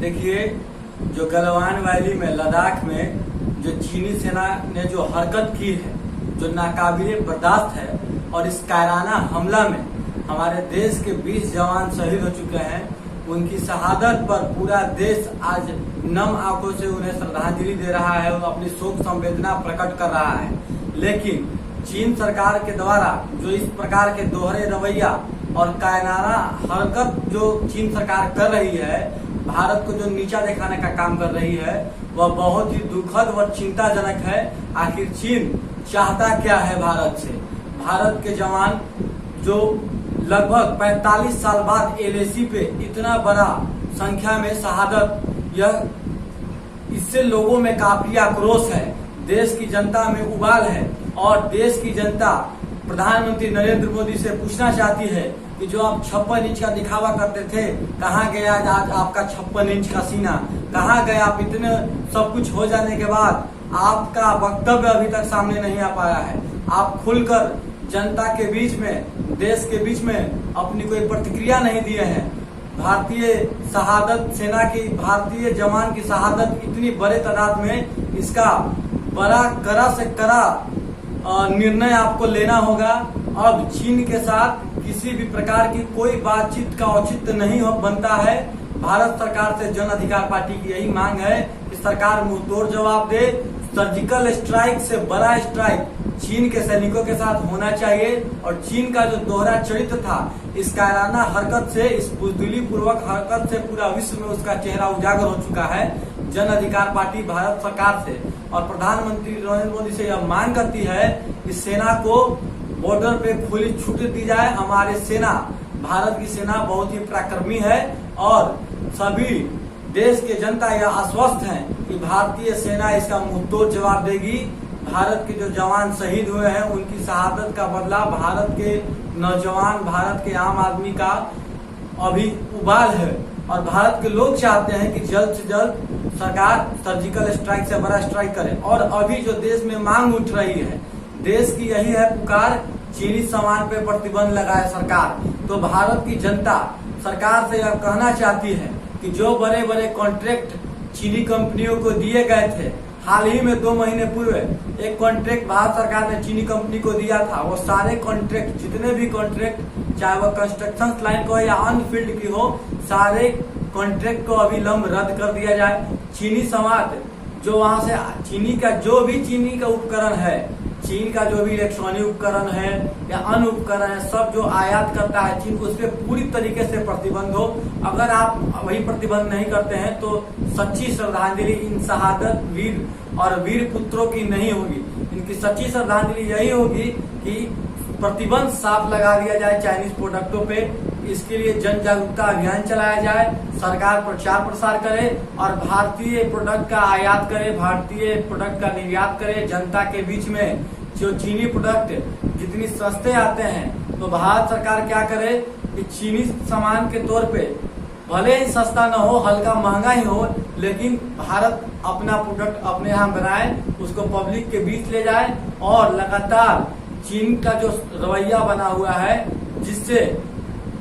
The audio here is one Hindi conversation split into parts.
देखिए, जो गलवान वैली में लद्दाख में जो चीनी सेना ने जो हरकत की है, जो नाकाबिले बर्दाश्त है, और इस कायराना हमला में हमारे देश के 20 जवान शहीद हो चुके हैं। उनकी शहादत पर पूरा देश आज नम आंखों से उन्हें श्रद्धांजलि दे रहा है और अपनी शोक संवेदना प्रकट कर रहा है। लेकिन चीन सरकार के द्वारा जो इस प्रकार के दोहरे रवैया और कायराना हरकत जो चीन सरकार कर रही है, भारत को जो नीचा दिखाने का काम कर रही है, वह बहुत ही दुखद व चिंताजनक है। आखिर चीन चाहता क्या है भारत से? भारत के जवान जो लगभग 45 साल बाद LAC पे इतना बड़ा संख्या में शहादत, यह इससे लोगों में काफी आक्रोश है, देश की जनता में उबाल है और देश की जनता प्रधानमंत्री नरेंद्र मोदी से पूछना चाहती है कि जो आप 56 इंच का दिखावा करते थे, कहाँ गया आज आपका 56 इंच का सीना? कहाँ गया आप? इतने सब कुछ हो जाने के बाद आपका वक्तव्य अभी तक सामने नहीं आ पाया है। आप खुलकर जनता के बीच में, देश के बीच में अपनी कोई प्रतिक्रिया नहीं दिए हैं। भारतीय शहादत सेना की, भारतीय जवान की शहादत इतनी बड़े तादाद में, इसका बड़ा कड़ा से कड़ा निर्णय आपको लेना होगा। अब चीन के साथ किसी भी प्रकार की कोई बातचीत का औचित्य नहीं बनता है। भारत सरकार से जन अधिकार पार्टी की यही मांग है कि सरकार मुंहतोड़ जवाब दे। सर्जिकल स्ट्राइक से बड़ा स्ट्राइक चीन के सैनिकों के साथ होना चाहिए और चीन का जो दोहरा चरित्र था, इस कायराना हरकत से, इस बुजदिली पूर्वक हरकत से पूरा विश्व में उसका चेहरा उजागर हो चुका है। जन अधिकार पार्टी भारत सरकार से और प्रधानमंत्री नरेंद्र मोदी से यह मांग करती है कि सेना को बॉर्डर पे खुली छूट दी जाए। हमारे सेना, भारत की सेना बहुत ही पराक्रमी है और सभी देश के जनता यह आश्वस्त हैं कि भारतीय सेना इसका मुंहतोड़ जवाब देगी। भारत के जो जवान शहीद हुए हैं, उनकी शहादत का बदला भारत के नौजवान, भारत के आम आदमी का अभी उबाल है और भारत के लोग चाहते हैं कि जल्द से जल्द सरकार सर्जिकल स्ट्राइक से बड़ा स्ट्राइक करे। और अभी जो देश में मांग उठ रही है, देश की यही है पुकार, चीनी सामान पे प्रतिबंध लगाए सरकार। तो भारत की जनता सरकार से यह कहना चाहती है कि जो बड़े बड़े कॉन्ट्रैक्ट चीनी कंपनियों को दिए गए थे, हाल ही में 2 महीने पूर्व एक कॉन्ट्रैक्ट भारत सरकार ने चीनी कंपनी को दिया था, वो सारे कॉन्ट्रैक्ट, जितने भी कॉन्ट्रैक्ट, चाहे वह कंस्ट्रक्शन लाइन को या अन्य फील्ड की हो, सारे कॉन्ट्रैक्ट को अविलंब रद्द कर दिया जाए। चीनी समाज जो वहां से चीनी का जो भी चीनी का उपकरण है, चीन का जो भी इलेक्ट्रॉनिक उपकरण है या अन्य उपकरण है, सब जो आयात करता है चीन को, उस पर पूरी तरीके से प्रतिबंध हो। अगर आप वही प्रतिबंध नहीं करते हैं तो सच्ची श्रद्धांजलि इन शहादत वीर और वीर पुत्रों की नहीं होगी। इनकी सच्ची श्रद्धांजलि यही होगी कि प्रतिबंध साफ लगा दिया जाए चाइनीज प्रोडक्टों पे। इसके लिए जन जागरूकता अभियान चलाया जाए, सरकार प्रचार प्रसार करे और भारतीय प्रोडक्ट का आयात करे, भारतीय प्रोडक्ट का निर्यात करे। जनता के बीच में जो चीनी प्रोडक्ट जितनी सस्ते आते हैं, तो भारत सरकार क्या करे कि चीनी सामान के तौर पे भले ही सस्ता न हो, हल्का महंगा ही हो, लेकिन भारत अपना प्रोडक्ट अपने यहाँ बनाए, उसको पब्लिक के बीच ले जाए। और लगातार चीन का जो रवैया बना हुआ है, जिससे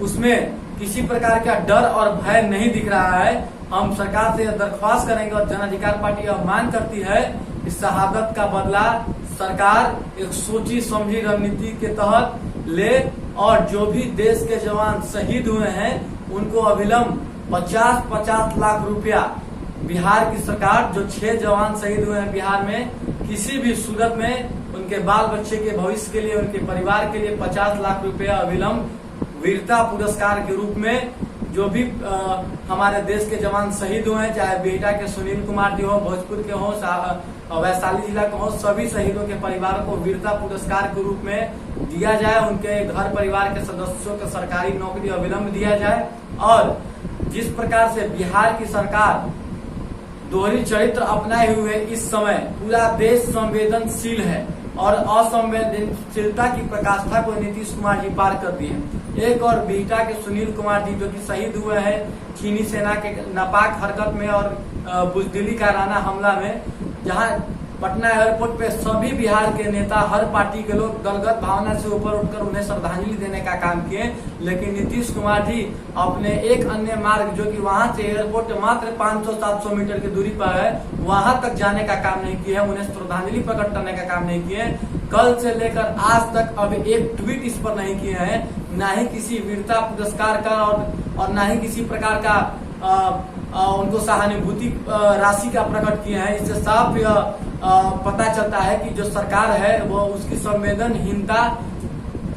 उसमें किसी प्रकार का डर और भय नहीं दिख रहा है, हम सरकार से यह दरख्वास्त करेंगे और जन अधिकार पार्टी यह मांग करती है कि शहादत का बदला सरकार एक सोची समझी रणनीति के तहत ले और जो भी देश के जवान शहीद हुए हैं उनको अविलंब 50-50 लाख रुपया, बिहार की सरकार जो 6 जवान शहीद हुए हैं बिहार में, किसी भी सूरत में उनके बाल बच्चे के भविष्य के लिए, उनके परिवार के लिए 50 लाख रुपया अविलंब वीरता पुरस्कार के रूप में, जो भी हमारे देश के जवान शहीद हुए हैं, चाहे बिहटा के सुनील कुमार जी हो, भोजपुर के हो, वैशाली जिला के हो, सभी शहीदों के परिवार को वीरता पुरस्कार के रूप में दिया जाए। उनके घर परिवार के सदस्यों को सरकारी नौकरी अविलंब दिया जाए। और जिस प्रकार से बिहार की सरकार दोहरी चरित्र अपनाए हुए इस समय पूरा देश संवेदनशील है और असंवेदनशीलता की पराकाष्ठा को नीतीश कुमार जी पार कर दिए। एक और बिहटा के सुनील कुमार जी जो कि शहीद हुए हैं चीनी सेना के नापाक हरकत में और बुजदिली कायराना हमला में, जहां पटना एयरपोर्ट पे सभी बिहार के नेता, हर पार्टी के लोग दलगत भावना से ऊपर उठकर उन्हें श्रद्धांजलि देने का काम किए। लेकिन नीतीश कुमार जी अपने एक अन्य मार्ग, जो कि वहां से एयरपोर्ट मात्र 500-700 मीटर की दूरी पर है, वहां तक जाने का काम नहीं किए हैं, उन्हें श्रद्धांजलि प्रकट करने का काम नहीं किए। कल से लेकर आज तक अब एक ट्वीट इस पर नहीं किए हैं, न ही किसी वीरता पुरस्कार का और न ही किसी प्रकार का उनको सहानुभूति राशि का प्रकट किए हैं। इससे साफ पता चलता है कि जो सरकार है वो उसकी संवेदनहीनता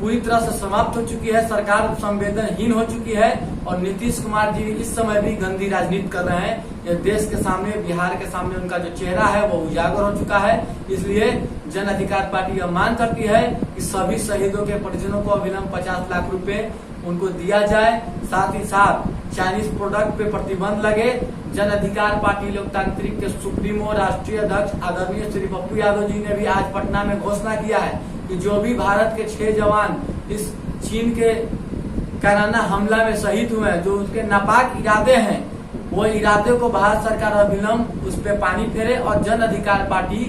पूरी तरह से समाप्त हो चुकी है, सरकार संवेदनहीन हो चुकी है और नीतीश कुमार जी इस समय भी गंदी राजनीति कर रहे हैं। ये देश के सामने, बिहार के सामने उनका जो चेहरा है वो उजागर हो चुका है। इसलिए जन अधिकार पार्टी यह मांग करती है कि सभी शहीदों के परिजनों को अविलंब 50 लाख रुपए उनको दिया जाए, साथ ही साथ चाइनीज प्रोडक्ट पे प्रतिबंध लगे। जन अधिकार पार्टी लोकतांत्रिक के सुप्रीमो राष्ट्रीय अध्यक्ष आदरणीय श्री पप्पू यादव जी ने भी आज पटना में घोषणा किया है कि जो भी भारत के 6 जवान इस चीन के कायराना हमला में शहीद हुए हैं, जो उसके नापाक इरादे हैं, वो इरादे को भारत सरकार अविलंब उस पर पानी फेरे। और जन अधिकार पार्टी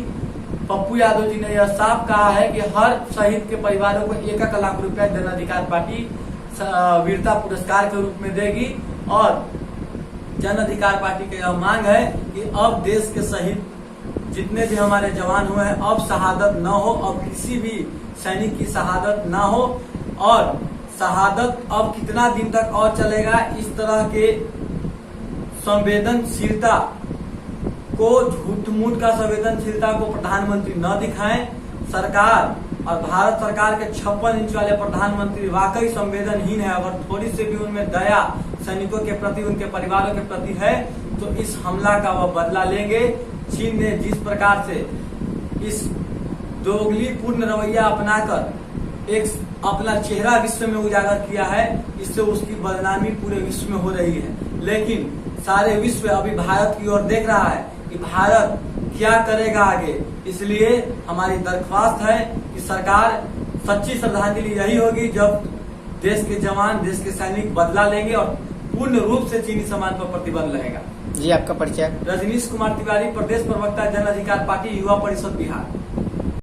पप्पू यादव जी ने यह साफ कहा है कि हर शहीद के परिवारों को 1 लाख रुपया जन अधिकार पार्टी वीरता पुरस्कार के रूप में देगी। और जन अधिकार पार्टी की यह मांग है कि अब देश के शहीद जितने भी हमारे जवान हुए हैं, अब शहादत न हो, अब किसी भी सैनिक की शहादत न हो। और शहादत अब कितना दिन तक और चलेगा, इस तरह के संवेदनशीलता को, झूठ मूठ का संवेदनशीलता को प्रधानमंत्री न दिखाएं। सरकार और भारत सरकार के 56 इंच वाले प्रधानमंत्री वाकई संवेदनहीन है। अगर थोड़ी सी भी उनमें दया सैनिकों के प्रति, उनके परिवारों के प्रति है, तो इस हमला का वह बदला लेंगे। चीन ने जिस प्रकार से इस दोगलीपूर्ण रवैया अपनाकर एक अपना चेहरा विश्व में उजागर किया है, इससे उसकी बदनामी पूरे विश्व में हो रही है। लेकिन सारे विश्व अभी भारत की ओर देख रहा है कि भारत क्या करेगा आगे। इसलिए हमारी दरख्वास्त है कि सरकार, सच्ची श्रद्धांजलि यही होगी जब देश के जवान, देश के सैनिक बदला लेंगे और पूर्ण रूप से चीनी सामान पर प्रतिबंध रहेगा। जी, आपका परिचय? रजनीश कुमार तिवारी, प्रदेश प्रवक्ता, जन अधिकार पार्टी, युवा परिषद बिहार।